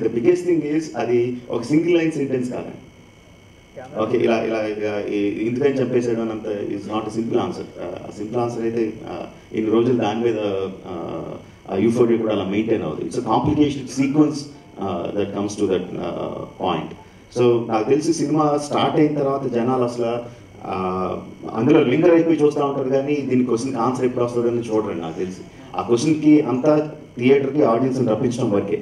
The biggest thing is అది ఒక single line sentence కాదు. ఓకే, ఇలా ఇలా ఇందుకని చంపేసాడు అని అంత is not a simple answer. Simple answer అయితే ఇన్ని రోజులు దాని మీద యూఫోరియా కూడా అలా మెయింటైన్ అవుతుంది. It's a complicated sequence that comes to that point. So నాకు తెలిసి సినిమా స్టార్ట్ అయిన తర్వాత జనాలు అసలు అందులో లింగర్ అయిపోయి చూస్తూ ఉంటారు, కానీ దీని క్వశ్చన్కి ఆన్సర్ ఎప్పుడు వస్తుందని చూడరండి. నాకు తెలిసి ఆ క్వశ్చన్కి అంతా థియేటర్కి ఆడియన్స్ని రప్పించడం వరకే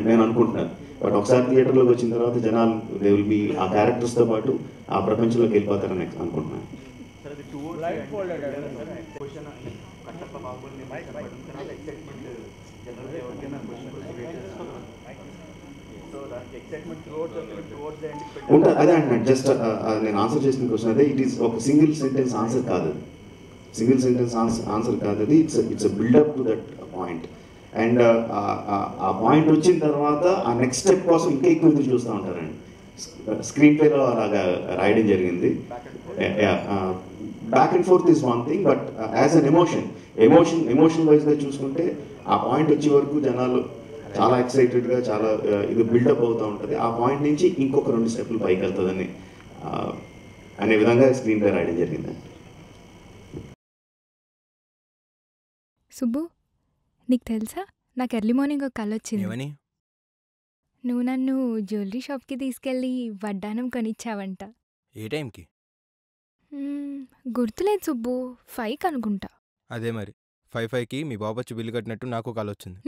నేను అనుకుంటున్నాను. బట్ ఒకసారి థియేటర్లోకి వచ్చిన తర్వాత జనాలు దే విల్ బి ఆ క్యారెక్టర్స్తో పాటు ఆ ప్రపంచంలోకి వెళ్ళిపోతారని అనుకుంటున్నాను. ఉంటుంది అదే అంటున్నాను. జస్ట్ నేను ఆన్సర్ చేసిన క్వశ్చన్ అదే. ఇట్ ఈస్ ఒక సింగిల్ సెంటెన్స్ ఆన్సర్ కాదు అది. సింగిల్ సెంటెన్స్ ఆన్సర్ కాదు అది. It's buildup to that point. And ఆ పాయింట్ వచ్చిన తర్వాత ఆ నెక్స్ట్ స్టెప్ కోసం ఇంకా ఎక్కువ ఎదురు చూస్తూ ఉంటారండి. స్క్రీన్ ప్లేలో అలాగా రాయడం జరిగింది. Back and fourth is one thing, but as an emotion వైజ్గా చూసుకుంటే ఆ పాయింట్ వచ్చే వరకు జనాలు చాలా ఎక్సైటెడ్గా చాలా ఇది బిల్డప్ అవుతూ ఉంటుంది. ఆ పాయింట్ నుంచి ఇంకొక 2 స్టెప్పులు పైకి వెళ్తుందని అనే విధంగా స్క్రీన్ ప్లే రాయడం జరిగింది. సుబ్బు, నీకు తెలుసా, నాకు ఎర్లీ మార్నింగ్ ఒక కల వచ్చింది. నువ్వు నన్ను జ్యువెలరీ షాప్కి తీసుకెళ్ళి వడ్డానం కొనిచ్చావంట. ఏ టైంకి? గుర్తులేదు సుబ్బు, 5కి అనుకుంటా. అదే మరి 5కి మీ బాబు వచ్చి బిల్లు కట్టినట్టు నాకు కాల్ వచ్చింది.